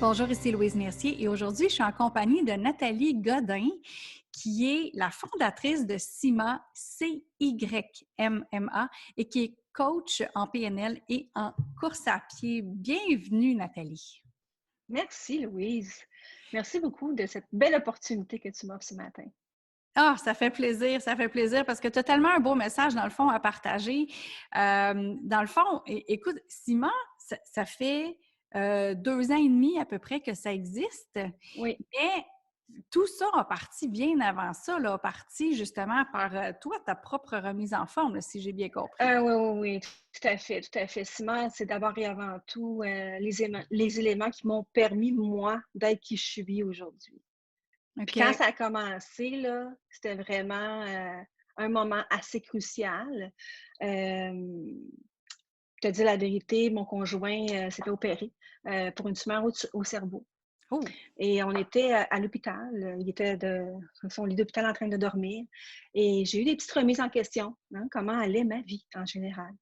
Bonjour, ici Louise Mercier et aujourd'hui, je suis en compagnie de Nathalie Godin, qui est la fondatrice de CYMA, CYMMA, et qui est coach en PNL et en course à pied. Bienvenue, Nathalie. Merci, Louise. Merci beaucoup de cette belle opportunité que tu m'offres ce matin. Ah, ça fait plaisir parce que tu as tellement un beau message, dans le fond, à partager. Dans le fond, écoute, CYMA, ça fait 2 ans et demi à peu près que ça existe, Oui. mais tout ça a parti bien avant ça, là, a parti justement par toi, ta propre remise en forme, là, si j'ai bien compris. Oui, oui, oui, tout à fait, tout à fait. Simon, c'est d'abord et avant tout les éléments qui m'ont permis, moi, d'être qui je suis aujourd'hui. Puis quand OK. ça a commencé, là, c'était vraiment un moment assez crucial. Euh, je te dis la vérité, mon conjoint s'est fait opérer pour une tumeur au cerveau. Oh! Et on était à l'hôpital. Il était sur son lit d'hôpital en train de dormir. Et j'ai eu des petites remises en question. Hein, comment allait ma vie en général?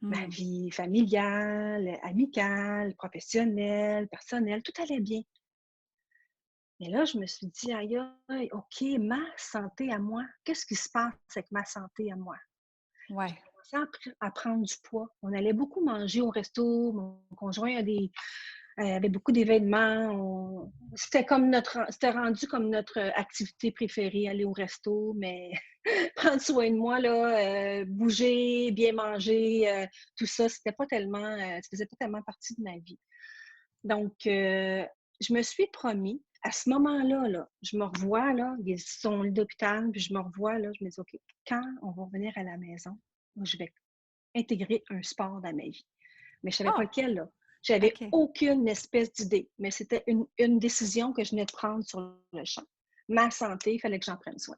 Ma Hmm. vie familiale, amicale, professionnelle, personnelle, tout allait bien. Mais là, je me suis dit, aïe, aïe, OK, ma santé à moi, qu'est-ce qui se passe avec ma santé à moi? J'ai Ouais. commencé à prendre du poids. On allait beaucoup manger au resto. Mon conjoint avait beaucoup d'événements. C'était rendu comme notre activité préférée, aller au resto, mais prendre soin de moi, là, bouger, bien manger, tout ça, ça faisait pas tellement partie de ma vie. Donc, je me suis promis, à ce moment-là, là, je me revois, là, il est sur son lit d'hôpital, puis je me revois, là, je me dis, OK, quand on va revenir à la maison, moi, je vais intégrer un sport dans ma vie. Mais je ne savais pas Ah! lequel, là. J'avais OK. aucune espèce d'idée, mais c'était une décision que je venais de prendre sur le champ. Ma santé, il fallait que j'en prenne soin.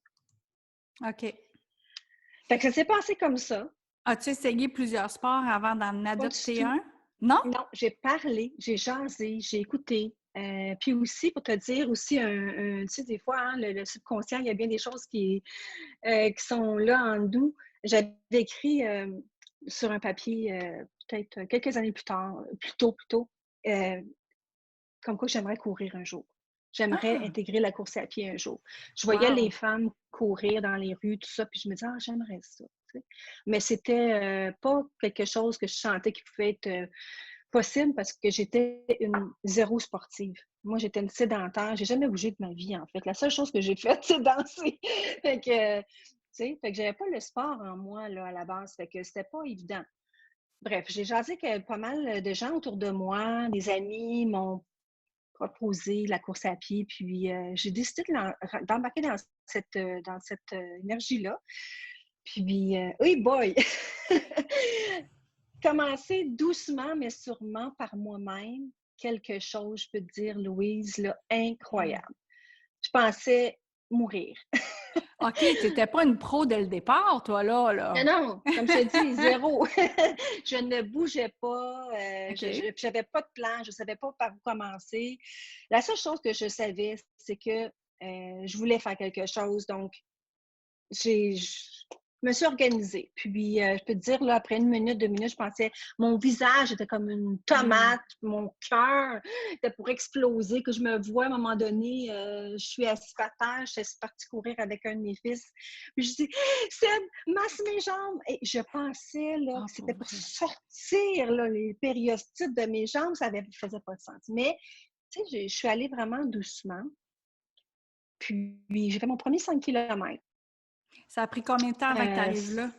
OK. Fait que ça s'est passé comme ça. As-tu essayé plusieurs sports avant d'en Pas du adopter tout. un? Non? Non, j'ai parlé, j'ai jasé, j'ai écouté. Puis aussi, pour te dire aussi, tu sais, des fois, hein, le subconscient, il y a bien des choses qui sont là en nous. J'avais écrit sur un papier, peut-être quelques années plus tard, plus tôt, euh, comme quoi j'aimerais courir un jour. J'aimerais Ah! intégrer la course à pied un jour. Je voyais les Wow! femmes courir dans les rues, tout ça, puis je me disais, ah, j'aimerais ça. Tu sais. Mais c'était pas quelque chose que je sentais qui pouvait être possible parce que j'étais une zéro sportive. Moi, j'étais une sédentaire. J'ai jamais bougé de ma vie, en fait. La seule chose que j'ai faite, c'est danser. Fait que, tu sais, fait que j'avais pas le sport en moi, là, à la base. Fait que c'était pas évident. Bref, j'ai jasé que pas mal de gens autour de moi, des amis m'ont proposé la course à pied, puis j'ai décidé d'embarquer dans cette énergie-là. Puis, oui, boy! Commencer doucement, mais sûrement par moi-même, quelque chose, je peux te dire, Louise, là, Hmm. incroyable. Je pensais mourir. OK, tu n'étais pas une pro dès le départ, toi, là, Non, là. non, comme je te dis, zéro. Je ne bougeais pas, OK. j'avais pas de plan, je ne savais pas par où commencer. La seule chose que je savais, c'est que je voulais faire quelque chose. Donc, je me suis organisée. Puis, je peux te dire, là, après 1 minute, 2 minutes, je pensais, mon visage était comme une Hmm. tomate, mon cœur était pour exploser, que je me vois à un moment donné, je suis assise par terre, je suis partie courir avec un de mes fils. Puis, je dis, Seb, masse mes jambes. Et je pensais, là, Ah, que pour c'était pour vrai. sortir, là, les périostites de mes jambes, ça ne faisait pas de sens. Mais, tu sais, je suis allée vraiment doucement. Puis, j'ai fait mon premier 5 kilomètres. Ça a pris combien de temps avant que tu Euh, arrives là?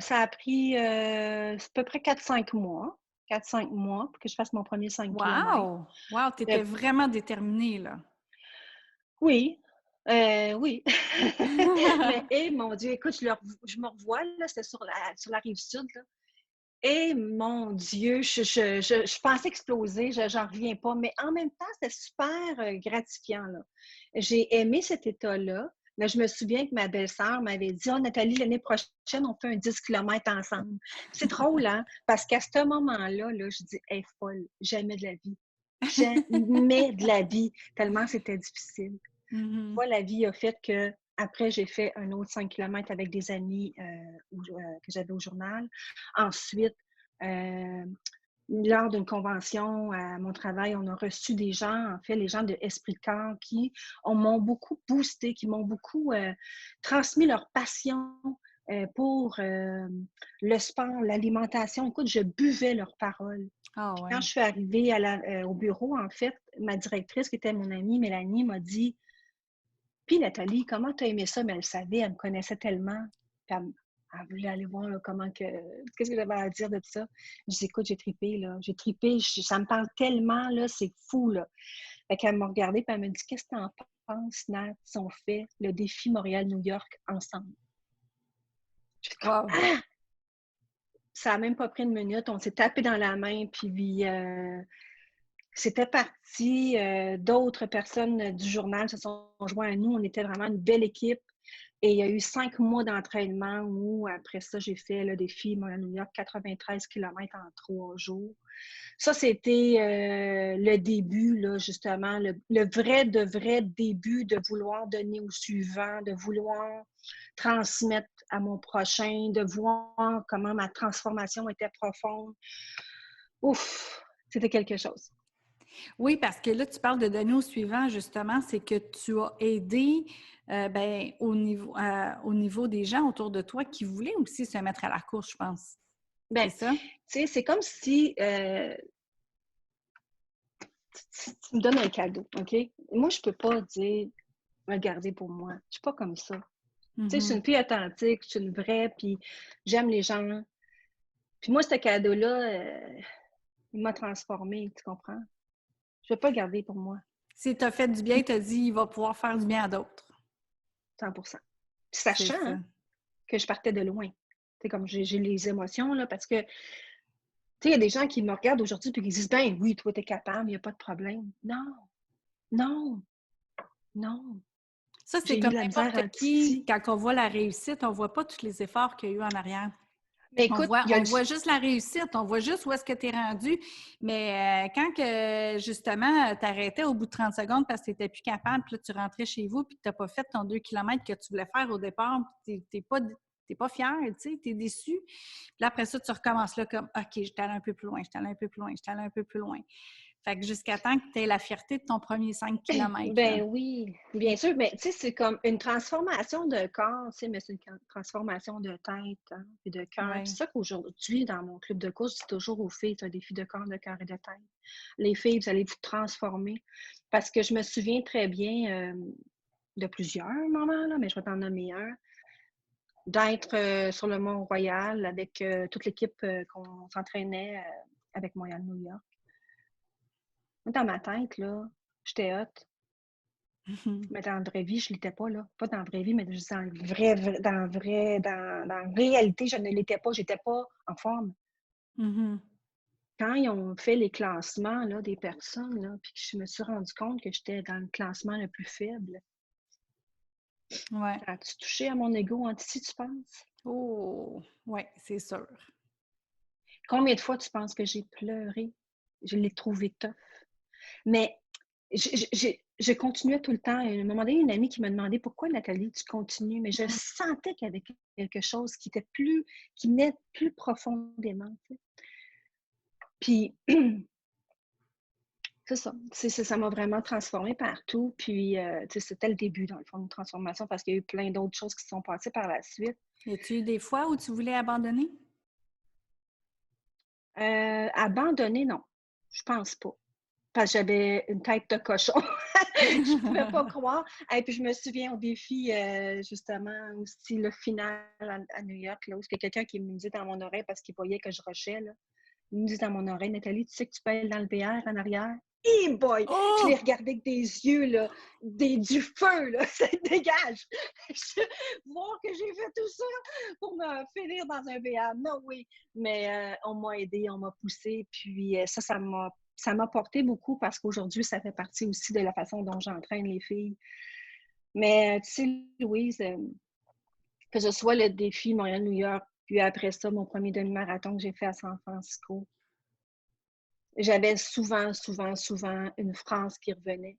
Ça a pris à peu près 4-5 mois. 4-5 mois pour que je fasse mon premier 5 kilomètres. Wow! Wow, tu Euh, étais vraiment déterminée, là. oui, oui. Mais, mon Dieu, écoute, je me revois, là, c'était sur la rive sud, là. Et mon Dieu, je pensais exploser, j'en reviens pas. Mais en même temps, c'était super gratifiant, là. J'ai aimé cet état-là. Mais je me souviens que ma belle-sœur m'avait dit, oh, Nathalie, l'année prochaine, on fait un 10 kilomètres ensemble. C'est drôle, hein? Parce qu'à ce moment-là, là, je dis, hey, folle, jamais de la vie. Jamais de la vie, tellement c'était difficile. Mhm. Fois, la vie a fait que après, j'ai fait un autre 5 kilomètres avec des amis que j'avais au journal. Ensuite, euh, lors d'une convention à mon travail, on a reçu des gens, en fait, les gens de Esprit de Corps qui m'ont beaucoup boosté, qui m'ont beaucoup transmis leur passion pour le sport, l'alimentation. Écoute, je buvais leurs paroles. Ah Puis quand ouais. je suis arrivée au bureau, en fait, ma directrice, qui était mon amie Mélanie, m'a dit: puis Nathalie, comment tu as aimé ça? Mais elle savait, elle me connaissait tellement. Puis elle voulait aller voir là, qu'est-ce que j'avais à dire de ça. Je dis, écoute, j'ai tripé, là. J'ai tripé, ça me parle tellement, là, c'est fou, là. Fait qu'elle m'a regardée, puis elle m'a dit, qu'est-ce que tu en penses, Nat, si on fait le défi Montréal-New York ensemble? J'ai comme, Wow. ah! Ça n'a même pas pris une minute. On s'est tapé dans la main, puis c'était parti. D'autres personnes du journal se sont joints à nous. On était vraiment une belle équipe. Et il y a eu 5 mois d'entraînement où, après ça, j'ai fait le défi Montréal-New York, 93 km en 3 jours. Ça, c'était le début, là, justement, le vrai début de vouloir donner au suivant, de vouloir transmettre à mon prochain, de voir comment ma transformation était profonde. Ouf, c'était quelque chose. Oui, parce que là, tu parles de donner au suivant, justement, c'est que tu as aidé au niveau des gens autour de toi qui voulaient aussi se mettre à la course, je pense. Ben, C'est ça? tu sais, c'est comme si tu me donnes un cadeau, OK? Moi, je peux pas dire, me garder pour moi. Je suis pas comme ça. Tu sais, je suis Mhm. une fille authentique, je suis une vraie, puis j'aime les gens. Puis moi, ce cadeau-là, il m'a transformée, tu comprends? Je ne vais pas le garder pour moi, Si tu as fait du bien, tu as dit il va pouvoir faire du bien à d'autres. 100%. C'est Sachant ça. hein, que je partais de loin. C'est comme j'ai les émotions, là, parce que, tu sais, il y a des gens qui me regardent aujourd'hui et qui disent, ben oui, toi, tu es capable, il n'y a pas de problème. Non, non, non. Ça, c'est J'ai eu comme de la misère n'importe en qui, titi. quand on voit la réussite, on ne voit pas tous les efforts qu'il y a eu en arrière. Mais On écoute, voit, il y a on le... voit juste la réussite, on voit juste où est-ce que tu es rendu. Mais quand que, justement, tu arrêtais au bout de 30 secondes parce que tu n'étais plus capable, puis là, tu rentrais chez vous, puis que tu n'as pas fait ton 2 kilomètres que tu voulais faire au départ, puis tu n'es pas fier, tu sais, tu es déçu. Puis là, après ça, tu recommences là comme OK, j'étais allé un peu plus loin, j'étais allé un peu plus loin, j'étais allé un peu plus loin. Fait que jusqu'à temps que tu aies la fierté de ton premier 5 kilomètres, là. Ben oui, bien sûr, mais tu sais, c'est comme une transformation de corps, tu sais, mais c'est une transformation de tête hein, et de cœur. Oui. C'est ça qu'aujourd'hui, dans mon club de course, je dis toujours aux filles, c'est un défi de corps, de cœur et de tête. Les filles, vous allez vous transformer. Parce que je me souviens très bien de plusieurs moments, là, mais je vais t'en nommer un, d'être sur le Mont-Royal avec toute l'équipe qu'on s'entraînait avec Montréal-New York. Moi, dans ma tête, là, j'étais hot. Mais dans la vraie vie, je ne l'étais pas, là. Pas dans la vraie vie, mais juste dans le dans la réalité, je ne l'étais pas. Je n'étais pas en forme. Mhm. Quand ils ont fait les classements là, des personnes, là, puis que je me suis rendu compte que j'étais dans le classement le plus faible, Ouais. ça a-tu touché à mon ego en si tu penses? Oh, oui, c'est sûr. Combien de fois tu penses que j'ai pleuré? Je l'ai trouvé tough. Mais je continuais tout le temps. À un moment donné, une amie qui m'a demandé pourquoi Nathalie, tu continues, mais je sentais qu'il y avait quelque chose qui était qui venait plus profondément. Tu sais. Puis, c'est ça. Ça m'a vraiment transformée partout. Puis, tu sais, c'était le début, dans le fond, d'une transformation parce qu'il y a eu plein d'autres choses qui se sont passées par la suite. Y a-tu eu des fois où tu voulais abandonner? Abandonner, non. Je pense pas. Parce que j'avais une tête de cochon. Je pouvais pas croire. Et puis je me souviens au défi, justement, aussi le final à New York, là, où il y a quelqu'un qui me dit dans mon oreille parce qu'il voyait que je rushais, là. Il me dit dans mon oreille, Nathalie, tu sais que tu peux aller dans le VR en arrière? Hey boy! Je l'ai Oh! regardé avec des yeux, là, du feu, là, ça dégage! Voir que j'ai fait tout ça pour me finir dans un VR, non, oui. Mais on m'a aidé, on m'a poussé, puis ça m'a porté beaucoup parce qu'aujourd'hui, ça fait partie aussi de la façon dont j'entraîne les filles. Mais tu sais, Louise, que ce soit le défi Montréal-New York, puis après ça, mon premier demi-marathon que j'ai fait à San Francisco, j'avais souvent une phrase qui revenait.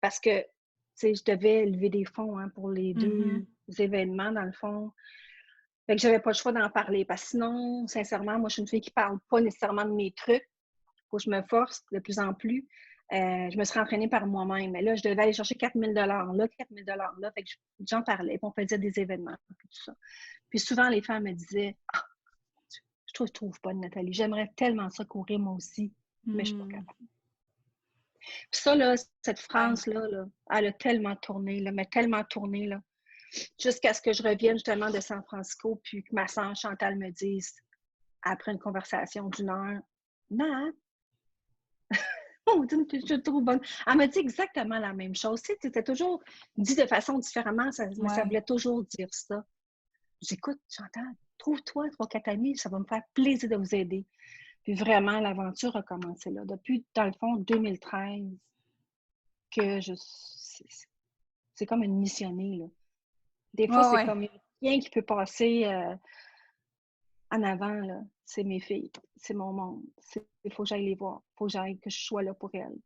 Parce que, tu sais, je devais lever des fonds hein, pour les Mhm. 2 événements, dans le fond. Fait que j'avais pas le choix d'en parler. Parce que sinon, sincèrement, moi, je suis une fille qui parle pas nécessairement de mes trucs. faut que je me force de plus en plus. Je me serais entraînée par moi-même. Mais là, je devais aller chercher 4 000 là, 4 000 là. Fait que j'en parlais, puis on faisait des événements, puis tout ça. Puis souvent, les femmes me disaient « Ah, je trouve pas de Nathalie. J'aimerais tellement ça courir moi aussi, mais je suis pas capable. » Puis ça, là, cette phrase-là, là, elle a tellement tourné, là, mais tellement tourné, là, jusqu'à ce que je revienne justement de San Francisco, puis que ma sœur Chantal me dise, après une conversation d'une heure, « Nat, je te trouve bonne. » Elle m'a dit exactement la même chose. Tu sais, c'était toujours dit de façon différemment, mais ça voulait toujours dire ça. J'écoute, Chantal, trouve-toi 3-4 amis, ça va me faire plaisir de vous aider. Puis vraiment, l'aventure a commencé là. Depuis, dans le fond, 2013, que c'est comme une missionnée, là. Des fois, c'est comme rien qui peut passer en avant, là. C'est mes filles, c'est mon monde. Il faut que j'aille les voir, il faut que je sois là pour elles.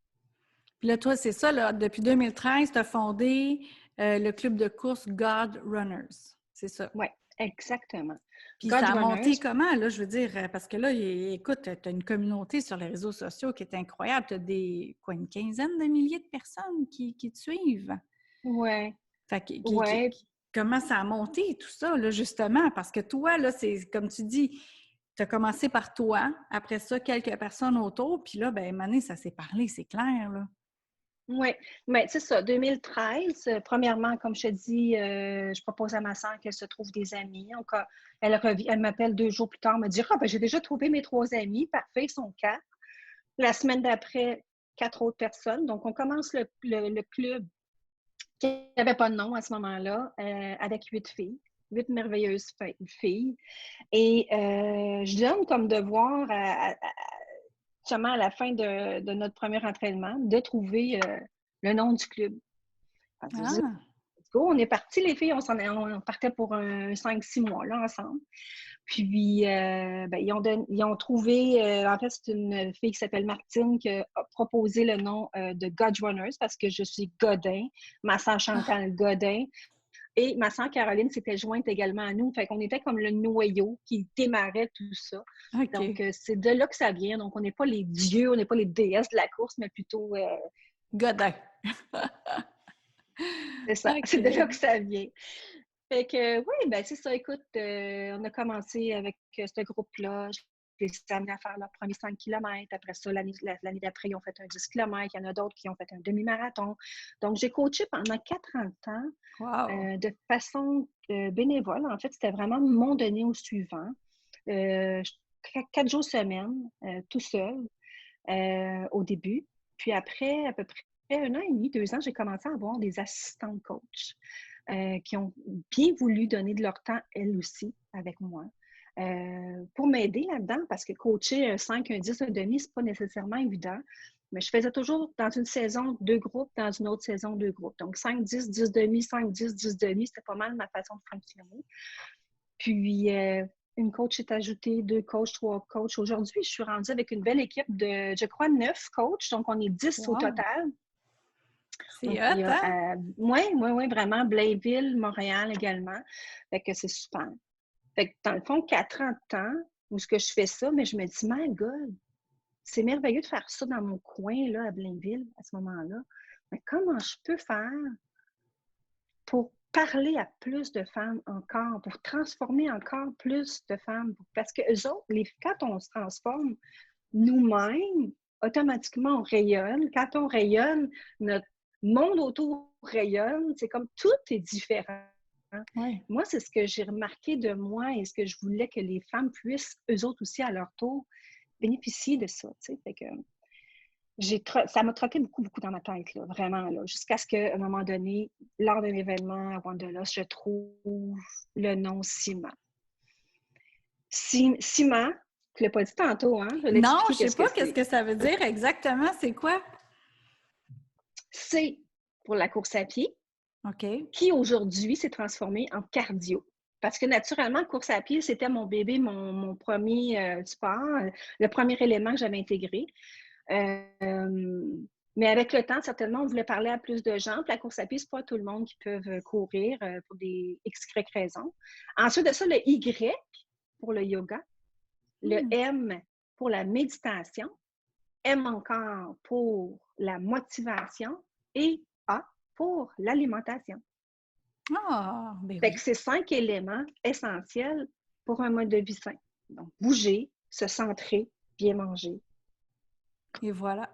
Puis là, toi, c'est ça, là, depuis 2013, tu as fondé le club de course God Runners. C'est ça? Oui, exactement. Puis ça a monté comment, là, je veux dire, parce que là, écoute, tu as une communauté sur les réseaux sociaux qui est incroyable. Tu as une quinzaine de milliers de personnes qui te suivent. Oui. Fait que, comment ça a monté tout ça, là, justement? Parce que toi, là, c'est comme tu dis, tu as commencé par toi, après ça, quelques personnes autour, puis là, ben, Mané, ça s'est parlé, c'est clair, là. Oui, mais c'est ça, 2013, premièrement, comme je te dis, je propose à ma soeur qu'elle se trouve des amis. Elle m'appelle 2 jours plus tard, me dit « Ah, ben j'ai déjà trouvé mes 3 amis, parfait, ils sont 4. » La semaine d'après, 4 autres personnes. Donc, on commence le club qui n'avait pas de nom à ce moment-là, avec 8 filles, 8 merveilleuses filles. Et je donne comme devoir justement à la fin de notre premier entraînement, de trouver le nom du club. On est partis, les filles, on partait pour un 5-6 mois là, ensemble. Puis, ils ont trouvé, en fait, c'est une fille qui s'appelle Martine qui a proposé le nom de God Runners parce que je suis Godin, ma sœur Chantal Godin. Et ma sœur Caroline s'était jointe également à nous. Fait qu'on était comme le noyau qui démarrait tout ça. Okay. Donc, c'est de là que ça vient. Donc, on n'est pas les dieux, on n'est pas les déesses de la course, mais plutôt... Godin. C'est ça. Okay. C'est de là que ça vient. Fait que, oui, ben c'est ça. Écoute, on a commencé avec ce groupe-là. Je les ai amenés à faire leur premier 5 km. Après ça, l'année d'après, ils ont fait un 10 km. Il y en a d'autres qui ont fait un demi-marathon. Donc, j'ai coaché pendant 4 ans de temps de façon bénévole. En fait, c'était vraiment mon donné au suivant. 4 jours semaine, tout seul, au début. Puis après, à peu près 1 an et demi, 2 ans, j'ai commencé à avoir des assistants coach qui ont bien voulu donner de leur temps, elles aussi, avec moi. Pour m'aider là-dedans, parce que coacher un 5, un 10, un demi, c'est pas nécessairement évident. Mais je faisais toujours dans une saison 2 groupes, dans une autre saison 2 groupes. Donc 5, 10, 10 demi, 5, 10, 10 demi, c'était pas mal ma façon de fonctionner. Puis une coach est ajoutée, 2 coachs, 3 coachs. Aujourd'hui, je suis rendue avec une belle équipe de, je crois, 9 coachs. Donc on est 10 au total. C'est hot, hein? Oui, vraiment. Blainville, Montréal également. Fait que c'est super. Fait que dans le fond, 4 ans de temps où ce que je fais ça, mais je me dis, my God, c'est merveilleux de faire ça dans mon coin, là, à Blainville, à ce moment-là. Mais comment je peux faire pour parler à plus de femmes encore, pour transformer encore plus de femmes? Parce que eux autres, quand on se transforme nous-mêmes, automatiquement, on rayonne. Quand on rayonne, notre monde autour rayonne. C'est comme tout est différent. Ouais. Moi, c'est ce que j'ai remarqué de moi et ce que je voulais que les femmes puissent, eux autres aussi, à leur tour, bénéficier de ça. Tu sais. Fait que ça m'a trotté beaucoup, beaucoup dans ma tête, là, vraiment, là, jusqu'à ce qu'à un moment donné, lors d'un événement à Wanderlust, je trouve le nom Ciment. Ciment, je ne l'ai pas dit tantôt, hein? Non, je ne sais pas qu'est-ce que ça veut dire exactement. C'est quoi? C'est pour la course à pied. OK. Qui aujourd'hui s'est transformé en cardio. Parce que naturellement, course à pied, c'était mon bébé, mon premier sport, le premier élément que j'avais intégré. Mais avec le temps, certainement, on voulait parler à plus de gens. Puis la course à pied, ce n'est pas tout le monde qui peut courir pour des XY raisons. Ensuite de ça, le Y pour le yoga, le M pour la méditation, M encore pour la motivation et A pour l'alimentation. Ah, ben Fait oui. que c'est 5 éléments essentiels pour un mode de vie sain. Donc, bouger, se centrer, bien manger. Et voilà.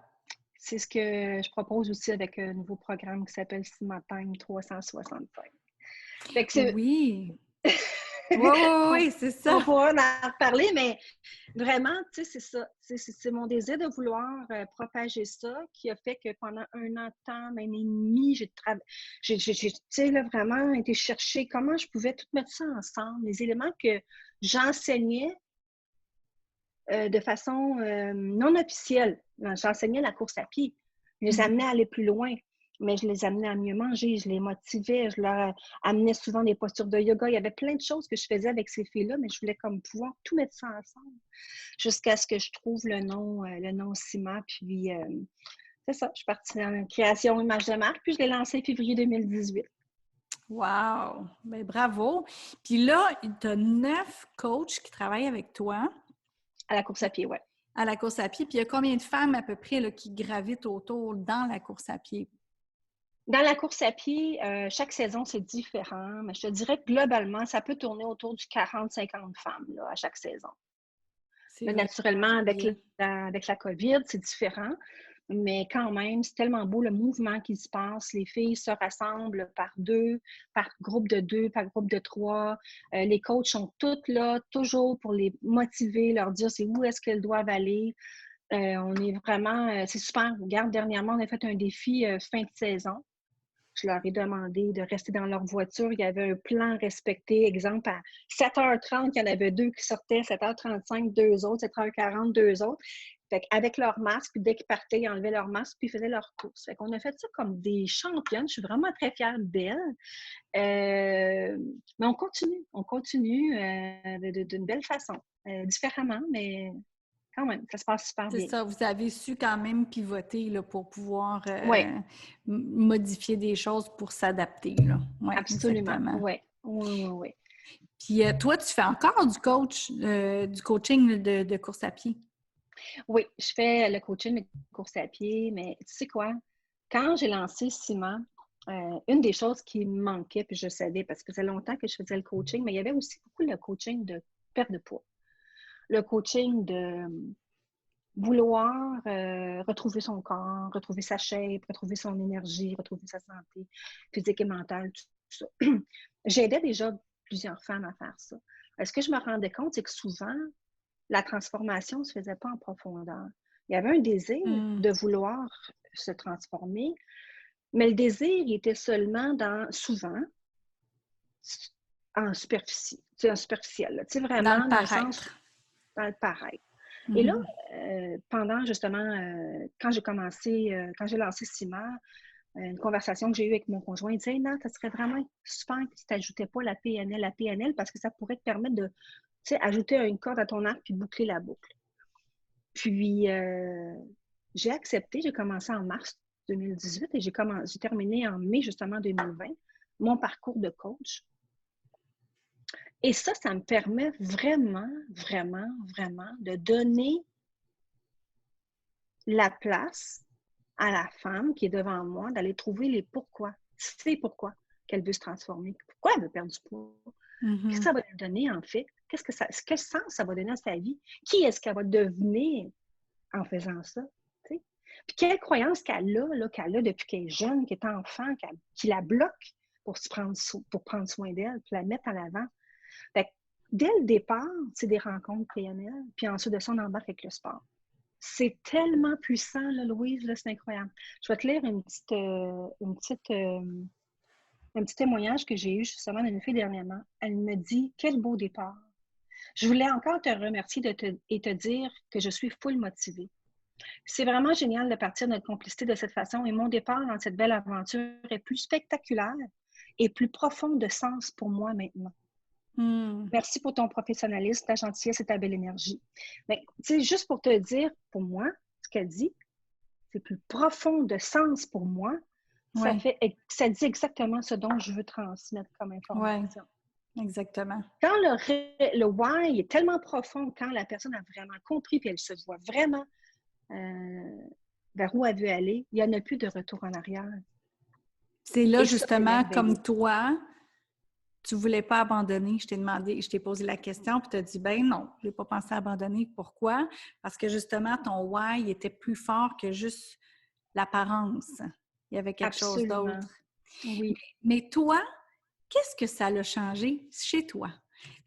C'est ce que je propose aussi avec un nouveau programme qui s'appelle Cima Time 365. Fait que c'est... Oui. Oui, oui, oui, c'est On ça. pourra en reparler, mais vraiment, tu sais, c'est ça. C'est mon désir de vouloir propager ça qui a fait que pendant 1 an de temps, 1 an et demi, j'ai tu sais, là, vraiment été chercher comment je pouvais tout mettre ça ensemble, les éléments que j'enseignais de façon non officielle. J'enseignais la course à pied. Je les amenais à aller plus loin, mais je les amenais à mieux manger, je les motivais, je leur amenais souvent des postures de yoga. Il y avait plein de choses que je faisais avec ces filles-là, mais je voulais comme pouvoir tout mettre ça ensemble jusqu'à ce que je trouve le nom CIMA. Puis, c'est ça, je suis partie en création image de marque, puis je l'ai lancé en février 2018. Wow! Bien, bravo! Puis là, tu as 9 coachs qui travaillent avec toi. À la course à pied, ouais. À la course à pied. Puis il y a combien de femmes à peu près là, qui gravitent autour dans la course à pied? Dans la course à pied, chaque saison, c'est différent, mais je te dirais que globalement, ça peut tourner autour du 40-50 femmes là, à chaque saison. C'est Là, vrai. naturellement, avec la COVID, c'est différent, mais quand même, c'est tellement beau le mouvement qui se passe. Les filles se rassemblent par 2, par groupe de 2, par groupe de 3. Les coachs sont toutes là, toujours pour les motiver, leur dire c'est où est-ce qu'elles doivent aller. On est vraiment, c'est super. Regarde, dernièrement, on a fait un défi fin de saison. Je leur ai demandé de rester dans leur voiture. Il y avait un plan respecté. Exemple, à 7h30, il y en avait 2 qui sortaient, 7h35, 2 autres, 7h40, 2 autres. Fait qu'avec leur masque, puis dès qu'ils partaient, ils enlevaient leur masque, puis ils faisaient leur course. Fait qu'on a fait ça comme des championnes. Je suis vraiment très fière d'elles. Mais on continue d'une belle façon. Différemment, mais quand même, ça se passe super C'est bien. ça, vous avez su quand même pivoter là, pour pouvoir Oui, modifier des choses pour s'adapter. Oui, absolument. exactement. Oui, oui, oui, oui. Puis toi, tu fais encore du coaching de course à pied? Oui, je fais le coaching de course à pied, mais tu sais quoi? Quand j'ai lancé Ciment, une des choses qui me manquait, puis je savais, parce que ça faisait longtemps que je faisais le coaching, mais il y avait aussi beaucoup le coaching de perte de poids. Le coaching de vouloir retrouver son corps, retrouver sa shape, retrouver son énergie, retrouver sa santé physique et mentale, tout ça. J'aidais déjà plusieurs femmes à faire ça. Ce que je me rendais compte, c'est que souvent, la transformation ne se faisait pas en profondeur. Il y avait un désir de vouloir se transformer, mais le désir il était seulement souvent en superficie, en superficiel, là, Dans le vraiment dans le sens, paraître. dans le pareil. Et là, pendant justement, quand j'ai lancé Cima, une conversation que j'ai eue avec mon conjoint, il disait, non, ça serait vraiment super que tu n'ajoutais pas la PNL, parce que ça pourrait te permettre de ajouter une corde à ton arc puis boucler la boucle. Puis, j'ai accepté, j'ai commencé en mars 2018 et j'ai terminé en mai justement 2020 mon parcours de coach. Et ça me permet vraiment, vraiment, vraiment de donner la place à la femme qui est devant moi d'aller trouver les pourquoi. C'est pourquoi qu'elle veut se transformer. Pourquoi elle veut perdre du poids? Qu'est-ce que ça va lui donner en fait? Quel sens ça va donner à sa vie? Qui est-ce qu'elle va devenir en faisant ça? T'sais? Puis quelle croyance qu'elle a depuis qu'elle est jeune, qu'elle est enfant, qui la bloque pour prendre soin d'elle, puis la mettre en avant. Fait que, dès le départ, c'est des rencontres PNL, puis ensuite de ça, on embarque avec le sport. C'est tellement puissant, là, Louise, là, c'est incroyable. Je vais te lire un petit témoignage que j'ai eu justement d'une fille dernièrement. Elle me dit, quel beau départ. Je voulais encore te remercier et te dire que je suis full motivée. C'est vraiment génial de partir de notre complicité de cette façon et mon départ dans cette belle aventure est plus spectaculaire et plus profond de sens pour moi maintenant. Merci pour ton professionnalisme, ta gentillesse et ta belle énergie. Mais, juste pour te dire, pour moi, ce qu'elle dit, c'est plus profond de sens pour moi. Oui. Ça dit exactement ce dont je veux transmettre comme information. Oui, exactement. Quand le why est tellement profond, quand la personne a vraiment compris et elle se voit vraiment vers où elle veut aller, il n'y en a plus de retour en arrière. C'est là, Et ça, c'est justement, merveilleux. comme toi, tu ne voulais pas abandonner. Je t'ai posé la question, puis tu as dit, ben non, je n'ai pas pensé à abandonner. Pourquoi? Parce que justement, ton why était plus fort que juste l'apparence. Il y avait quelque chose Absolument. d'autre. Oui. Mais toi, qu'est-ce que ça l'a changé chez toi?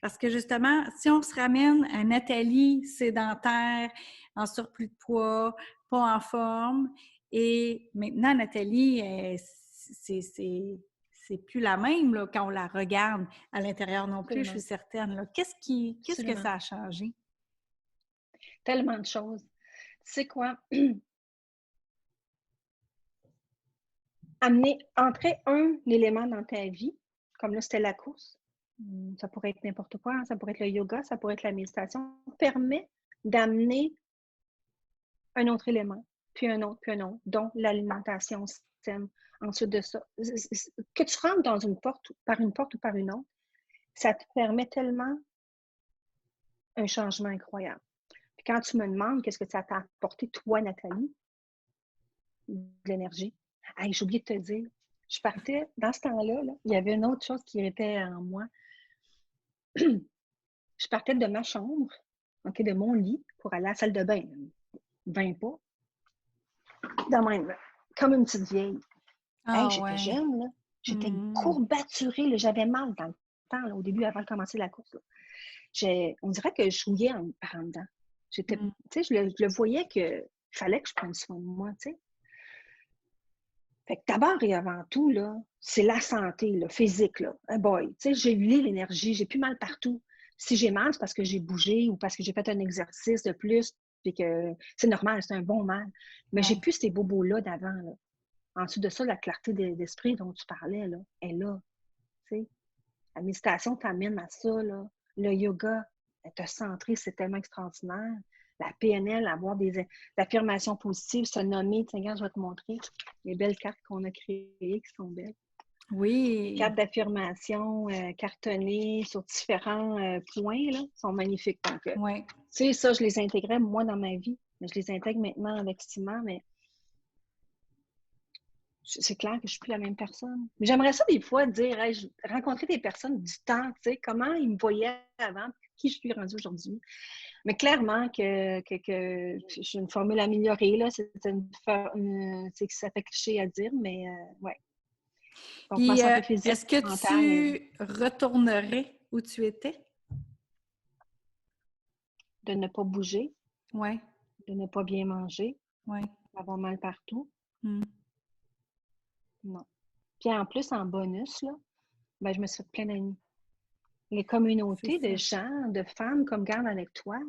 Parce que justement, si on se ramène à Nathalie sédentaire, en surplus de poids, pas en forme, et maintenant Nathalie, c'est plus la même là, quand on la regarde à l'intérieur non plus, je suis Absolument. certaine. Là. Qu'est-ce que Absolument. ça a changé? Tellement de choses. Tu sais quoi? Entrer un élément dans ta vie, comme là, c'était la course. Ça pourrait être n'importe quoi, hein, ça pourrait être le yoga, ça pourrait être la méditation, permet d'amener un autre élément, puis un autre, dont l'alimentation saine. Ensuite de ça, que tu rentres dans une porte ou par une autre, ça te permet tellement un changement incroyable. Puis quand tu me demandes qu'est-ce que ça t'a apporté, toi, Nathalie, de l'énergie. Hey, j'ai oublié de te dire, je partais, dans ce temps-là, là, il y avait une autre chose qui était en moi. Je partais de ma chambre, okay, de mon lit, pour aller à la salle de bain. 20 pas. De même, comme une petite vieille. Hey, Ah j'étais ouais. jeune, là. J'étais courbaturée, là. J'avais mal dans le temps, là, au début, avant de commencer la course. Là. On dirait que je rouillais par en dedans. J'étais, Mm. tu sais, je le voyais qu'il fallait que je prenne soin de moi, tu sais. Fait que d'abord et avant tout, là, c'est la santé là, physique. Là. Hey boy, tu sais, j'ai l'énergie, j'ai plus mal partout. Si j'ai mal, c'est parce que j'ai bougé ou parce que j'ai fait un exercice de plus, puis que c'est normal, c'est un bon mal. Mais j'ai Ouais. plus ces bobos-là d'avant. Là. Ensuite de ça, la clarté d'esprit dont tu parlais, là, est là. Tu sais. La méditation t'amène à ça. Là. Le yoga, te centrer, c'est tellement extraordinaire. La PNL, avoir des affirmations positives, se nommer, tiens, regarde, je vais te montrer les belles cartes qu'on a créées qui sont belles. Oui. Cartes d'affirmation cartonnées sur différents points, là, sont magnifiques. Donc, tu Oui. sais, ça, je les intégrais, moi, dans ma vie. Mais je les intègre maintenant avec Simon, mais c'est clair que je ne suis plus la même personne. Mais j'aimerais ça des fois dire, hey, rencontrer des personnes du temps, tu sais, comment ils me voyaient avant, qui je suis rendue aujourd'hui. Mais clairement que j'ai une formule améliorée, là, c'est que ça fait cliché à dire, mais ouais. Donc, ma Puis, santé physique, est-ce que mentale, tu retournerais où tu étais? de ne pas bouger, Oui. de ne pas bien manger, Oui. d'avoir mal partout, Mm. non. Puis en plus, en bonus, là, ben, je me suis fait plein d'amis. Les communautés C'est de ça. gens, de femmes comme Garde avec toi,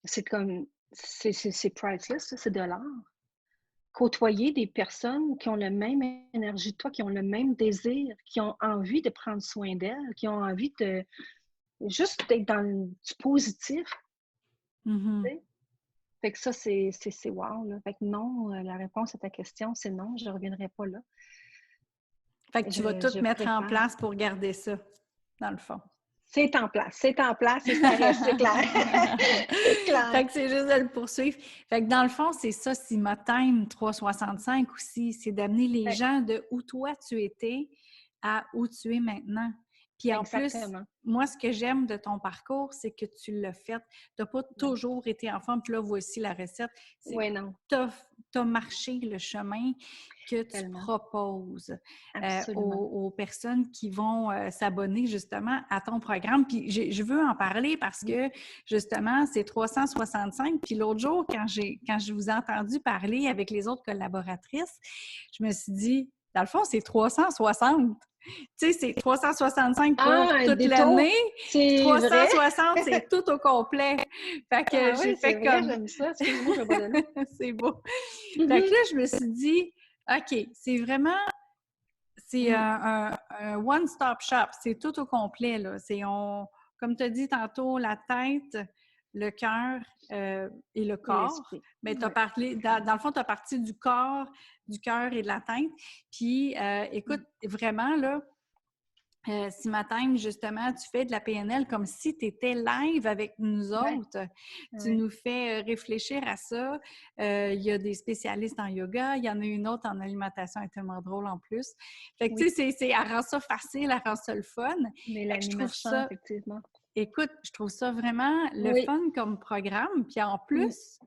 c'est comme, c'est priceless, c'est de l'art. Côtoyer des personnes qui ont la même énergie que toi, qui ont le même désir, qui ont envie de prendre soin d'elles, qui ont envie de juste d'être dans du positif, Mhm. tu sais. Fait que ça, c'est wow, là. Fait que non, la réponse à ta question, c'est non, je ne reviendrai pas là. Fait que tu vas tout Je mettre en préfère. place pour garder ça, dans le fond. C'est en place et ça reste, c'est clair. C'est clair. Fait que c'est juste de le poursuivre. Fait que dans le fond, c'est ça, Sima Time 365 aussi, c'est d'amener les Ouais, gens de où toi tu étais à où tu es maintenant. Puis en plus, exactement. moi, ce que j'aime de ton parcours, c'est que tu l'as fait. Tu n'as pas Ouais. toujours été en forme. Puis là, voici la recette. C'est Ouais, non, tu as marché le chemin que tu tellement. proposes Absolument. aux personnes qui vont s'abonner justement à ton programme. Puis je veux en parler parce Mm. que justement, c'est 365. Puis l'autre jour, quand je vous ai entendu parler avec les autres collaboratrices, je me suis dit, dans le fond, c'est 360. Tu sais, c'est 365 Ah, pour un toute détour, l'année, puis c'est vrai? 360, c'est tout au complet. Fait que Ah j'ai oui, c'est fait vrai, comme, j'aime ça. Excuse-moi, je vais pas donner. c'est beau. Fait que Mhm. là, je me suis dit, OK, c'est vraiment, c'est Mm. un one-stop shop, c'est tout au complet, là. Comme tu as dit tantôt, la tête, le cœur et le Et corps. l'esprit. Mais tu as Oui. parlé, dans le fond, tu as parti du corps, du cœur et de la tête. Puis, écoute, Mm. vraiment, là, Si matin, justement, tu fais de la PNL comme si tu étais live avec nous Ouais, autres, tu ouais. nous fais réfléchir à ça. Il y a des spécialistes en yoga, il y en a une autre en alimentation, elle est tellement drôle en plus. Fait que, tu Oui, sais, elle rend ça facile, elle rend ça le fun. Fait que je Mélanie trouve Marchand, ça, effectivement. écoute, je trouve ça vraiment le Oui. fun comme programme. Puis en Mmh. plus,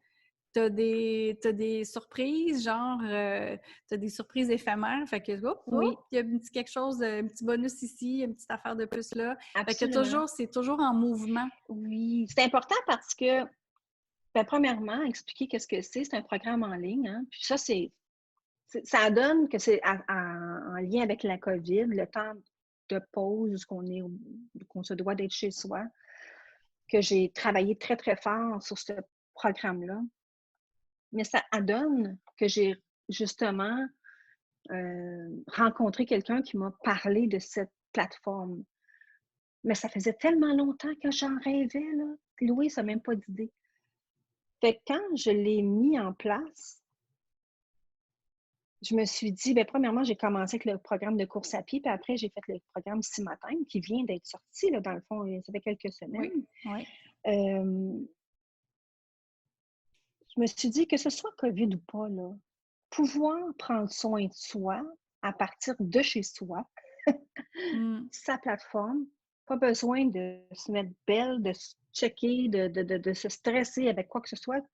t'as des surprises, genre, t'as des surprises éphémères. Fait que, Oui, il y a un petit quelque chose, un petit bonus ici, une petite affaire de plus là. Fait que absolument. c'est toujours en mouvement. Oui, c'est important parce que, ben, premièrement, expliquer qu'est-ce que c'est un programme en ligne, hein. Puis ça, ça donne que c'est en lien avec la COVID, le temps de pause, qu'on se doit d'être chez soi, que j'ai travaillé très, très fort sur ce programme-là. Mais ça donne que j'ai justement rencontré quelqu'un qui m'a parlé de cette plateforme. Mais ça faisait tellement longtemps que j'en rêvais, là. Louise n'a même pas d'idée. Fait que quand je l'ai mis en place, je me suis dit, bien, premièrement, j'ai commencé avec le programme de course à pied, puis après, j'ai fait le programme 6 matins, qui vient d'être sorti, là, dans le fond, ça fait quelques Oui, semaines. oui. Euh, je me suis dit que ce soit COVID ou pas, là, pouvoir prendre soin de soi à partir de chez soi, Mm. sa plateforme, pas besoin de se mettre belle, de se checker, de se stresser avec quoi que ce soit.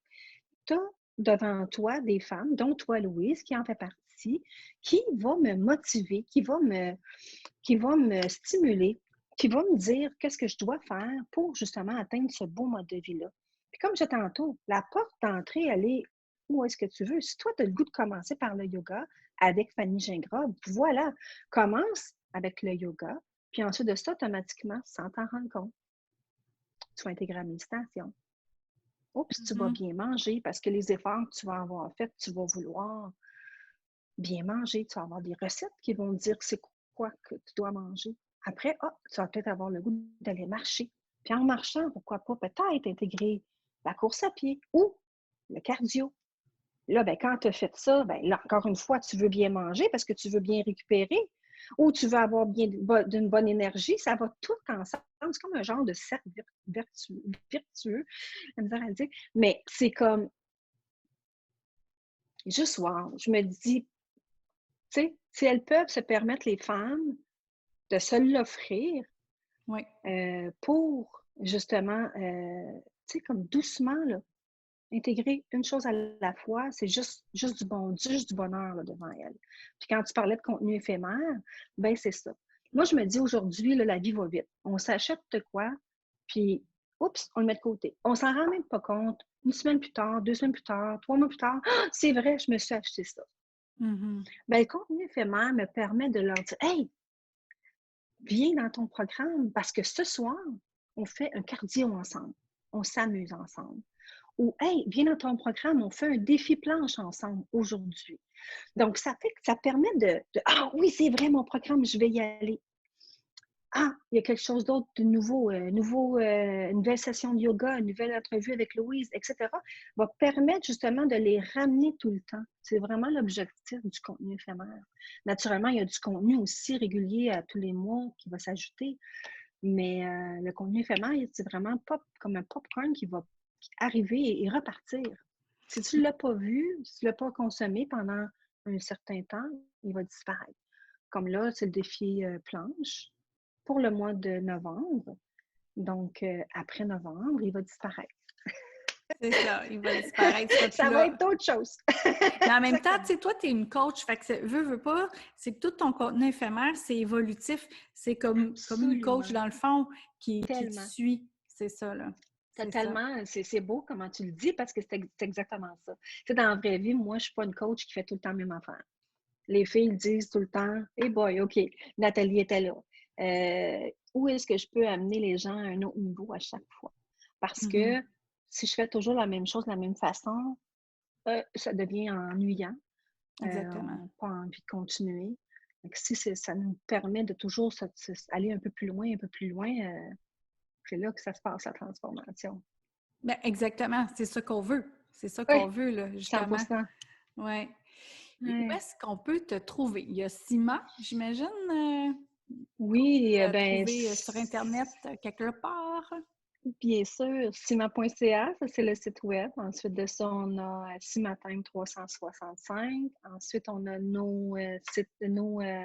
Tu as devant toi des femmes, dont toi, Louise, qui en fait partie, qui va me motiver, qui va me stimuler, qui va me dire qu'est-ce que je dois faire pour justement atteindre ce beau mode de vie-là. Puis comme je disais tantôt, la porte d'entrée, elle est où est-ce que tu veux. Si toi, tu as le goût de commencer par le yoga avec Fanny Gingras, voilà, commence avec le yoga, puis ensuite de ça, automatiquement, sans t'en rendre compte, tu vas intégrer la méditation. Oups, tu vas Mhm. bien manger parce que les efforts que tu vas avoir faits, tu vas vouloir bien manger. Tu vas avoir des recettes qui vont te dire c'est quoi que tu dois manger. Après, tu vas peut-être avoir le goût d'aller marcher. Puis en marchant, pourquoi pas peut-être intégrer la course à pied ou le cardio. Là, ben, quand tu as fait ça, ben, là, encore une fois, tu veux bien manger parce que tu veux bien récupérer ou tu veux avoir bien d'une bonne énergie. Ça va tout ensemble. C'est comme un genre de cercle virtueux, la misère à le dire. Mais c'est comme juste wow. Je me dis, tu sais, si elles peuvent se permettre, les femmes, de se l'offrir Oui. pour justement, tu sais, comme doucement, là, intégrer une chose à la fois, c'est juste juste du bonheur là, devant elles. Puis quand tu parlais de contenu éphémère, ben c'est ça. Moi, je me dis aujourd'hui, là, la vie va vite. On s'achète de quoi, puis oups, on le met de côté. On s'en rend même pas compte. Une semaine plus tard, 2 semaines plus tard, 3 mois plus tard, ah, c'est vrai, je me suis acheté ça. Mhm. Ben, le contenu éphémère me permet de leur dire, hey, viens dans ton programme parce que ce soir, on fait un cardio ensemble. On s'amuse ensemble. Ou, hey, viens dans ton programme, on fait un défi planche ensemble aujourd'hui. Donc, ça fait que ça permet ah oui, c'est vrai, mon programme, je vais y aller. Ah, il y a quelque chose d'autre de nouveau, une nouvelle session de yoga, une nouvelle entrevue avec Louise, etc. va permettre justement de les ramener tout le temps. C'est vraiment l'objectif du contenu éphémère. Naturellement, il y a du contenu aussi régulier à tous les mois qui va s'ajouter, mais le contenu éphémère, c'est vraiment pop, comme un popcorn qui va arriver et repartir. Si tu ne l'as pas vu, si tu ne l'as pas consommé pendant un certain temps, il va disparaître. Comme là, c'est le défi planche pour le mois de novembre. Donc, après novembre, il va disparaître. C'est ça, il va disparaître, il sera plus Ça va là. être autre chose. Mais en même temps, tu Exactement. sais, toi, tu es une coach, fait que veux pas, c'est que tout ton contenu éphémère, c'est évolutif. C'est comme une coach, Absolument. dans le fond, qui te Tellement. suit. C'est ça, là. C'est ça. Totalement. C'est beau comment tu le dis parce que c'est exactement ça. Tu sais, dans la vraie vie, moi, je ne suis pas une coach qui fait tout le temps la même affaire. Les filles disent tout le temps, hey boy, OK, Nathalie était là. Où est-ce que je peux amener les gens à un autre niveau à chaque fois? Parce Mhm. que si je fais toujours la même chose de la même façon, ça devient ennuyant. On Exactement. n'a pas envie de continuer. Donc, si ça nous permet de toujours aller un peu plus loin, c'est là que ça se passe, la transformation. Ben, exactement. C'est ça qu'on veut. C'est ça qu'on Oui, veut, là, cent pour justement. cent. Ouais. Et où Ouais. est-ce qu'on peut te trouver? Il y a Sima, j'imagine? Oui, ben, Trouver sur Internet quelque part? bien sûr, cima.ca, ça c'est le site web. Ensuite de ça, on a Cimatime 365. Ensuite, on a nos sites,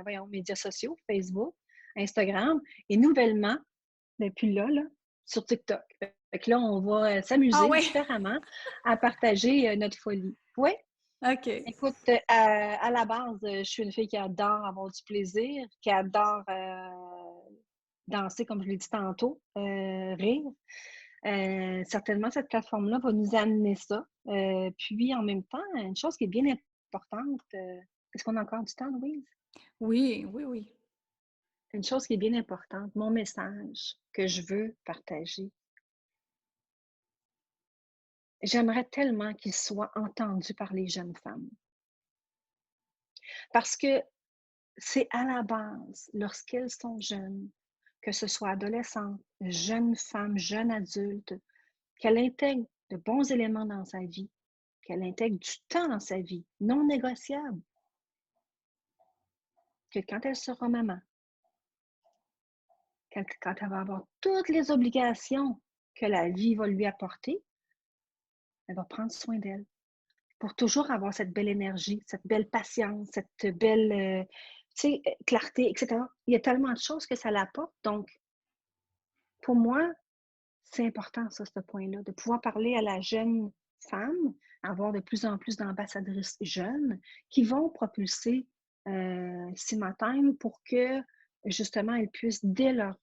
voyons, médias sociaux, Facebook, Instagram. Et nouvellement, depuis là, sur TikTok. Fait que là, on va Ah s'amuser oui? différemment à partager notre folie. Oui, OK. écoute, à la base, je suis une fille qui adore avoir du plaisir, qui adore danser, comme je l'ai dit tantôt, rire. Certainement, cette plateforme-là va nous amener ça. Puis, en même temps, une chose qui est bien importante, est-ce qu'on a encore du temps, Louise? Oui, oui, oui. Une chose qui est bien importante, mon message que je veux partager, j'aimerais tellement qu'il soit entendu par les jeunes femmes. Parce que c'est à la base, lorsqu'elles sont jeunes, que ce soit adolescentes, jeunes femmes, jeunes adultes, qu'elle intègre de bons éléments dans sa vie, qu'elle intègre du temps dans sa vie, non négociable, que quand elle sera maman, quand elle va avoir toutes les obligations que la vie va lui apporter, elle va prendre soin d'elle pour toujours avoir cette belle énergie, cette belle patience, cette belle clarté, etc. Il y a tellement de choses que ça l'apporte. Donc, pour moi, c'est important, ça, ce point-là, de pouvoir parler à la jeune femme, avoir de plus en plus d'ambassadrices jeunes qui vont propulser Cimatime pour que, justement, elles puissent, dès leur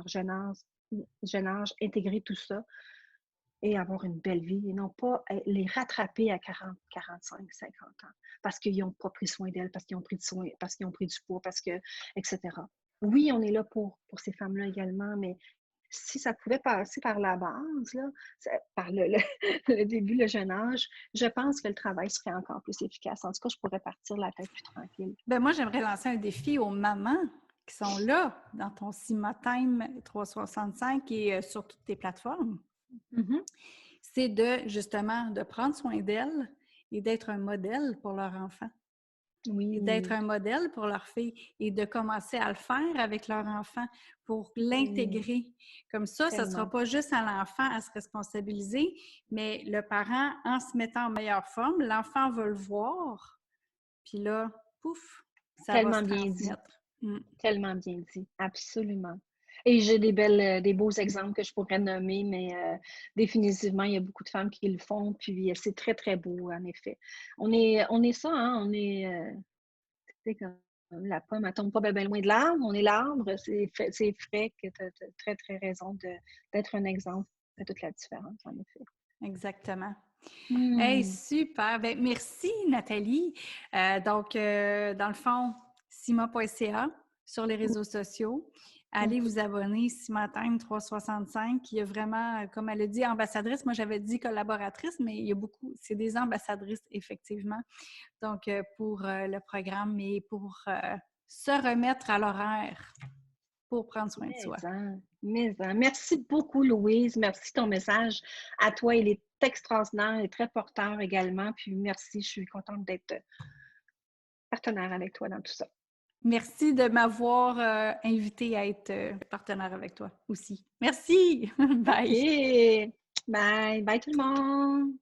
jeune âge, intégrer tout ça et avoir une belle vie et non pas les rattraper à 40, 45, 50 ans parce qu'ils n'ont pas pris soin d'elles, parce qu'ils ont pris de soin, parce qu'ils ont pris du poids, etc. Oui, on est là pour ces femmes-là également, mais si ça pouvait passer par la base, là, par le début, le jeune âge, je pense que le travail serait encore plus efficace. En tout cas, je pourrais partir la tête plus tranquille. Ben moi, j'aimerais lancer un défi aux mamans qui sont là dans ton Cimatime 365 et sur toutes tes plateformes. Mhm. C'est justement, de prendre soin d'elles et d'être un modèle pour leur enfant. Et d'être Oui, un modèle pour leur fille et de commencer à le faire avec leur enfant pour oui, l'intégrer. Comme ça ne sera tellement. pas juste à l'enfant à se responsabiliser, mais le parent, en se mettant en meilleure forme, l'enfant va le voir, puis là, pouf, ça va se Tellement bien dit. transmettre. Mm. Tellement bien dit, absolument. Et j'ai des beaux exemples que je pourrais nommer, mais définitivement, il y a beaucoup de femmes qui le font, puis c'est très, très beau, en effet. On est ça, hein, on est, tu sais, comme la pomme, elle tombe pas bien loin de l'arbre, on est l'arbre, c'est frais que tu as très, très raison d'être un exemple de toute la différence, en effet. Exactement. Hey, Hmm. super. Ben, merci, Nathalie. Dans le fond, cima.ca sur les réseaux sociaux. Allez Oui, vous abonner, Cimatime 365. Il y a vraiment, comme elle a dit, ambassadrice. Moi, j'avais dit collaboratrice, mais il y a beaucoup, c'est des ambassadrices, effectivement. Donc, pour le programme et pour se remettre à l'horaire pour prendre soin de soi. mais merci beaucoup, Louise. Merci ton message à toi. Il est extraordinaire et très porteur également. Puis merci, je suis contente d'être partenaire avec toi dans tout ça. Merci de m'avoir invité à être partenaire avec toi aussi. Merci. Bye. OK. Bye. Bye tout le monde.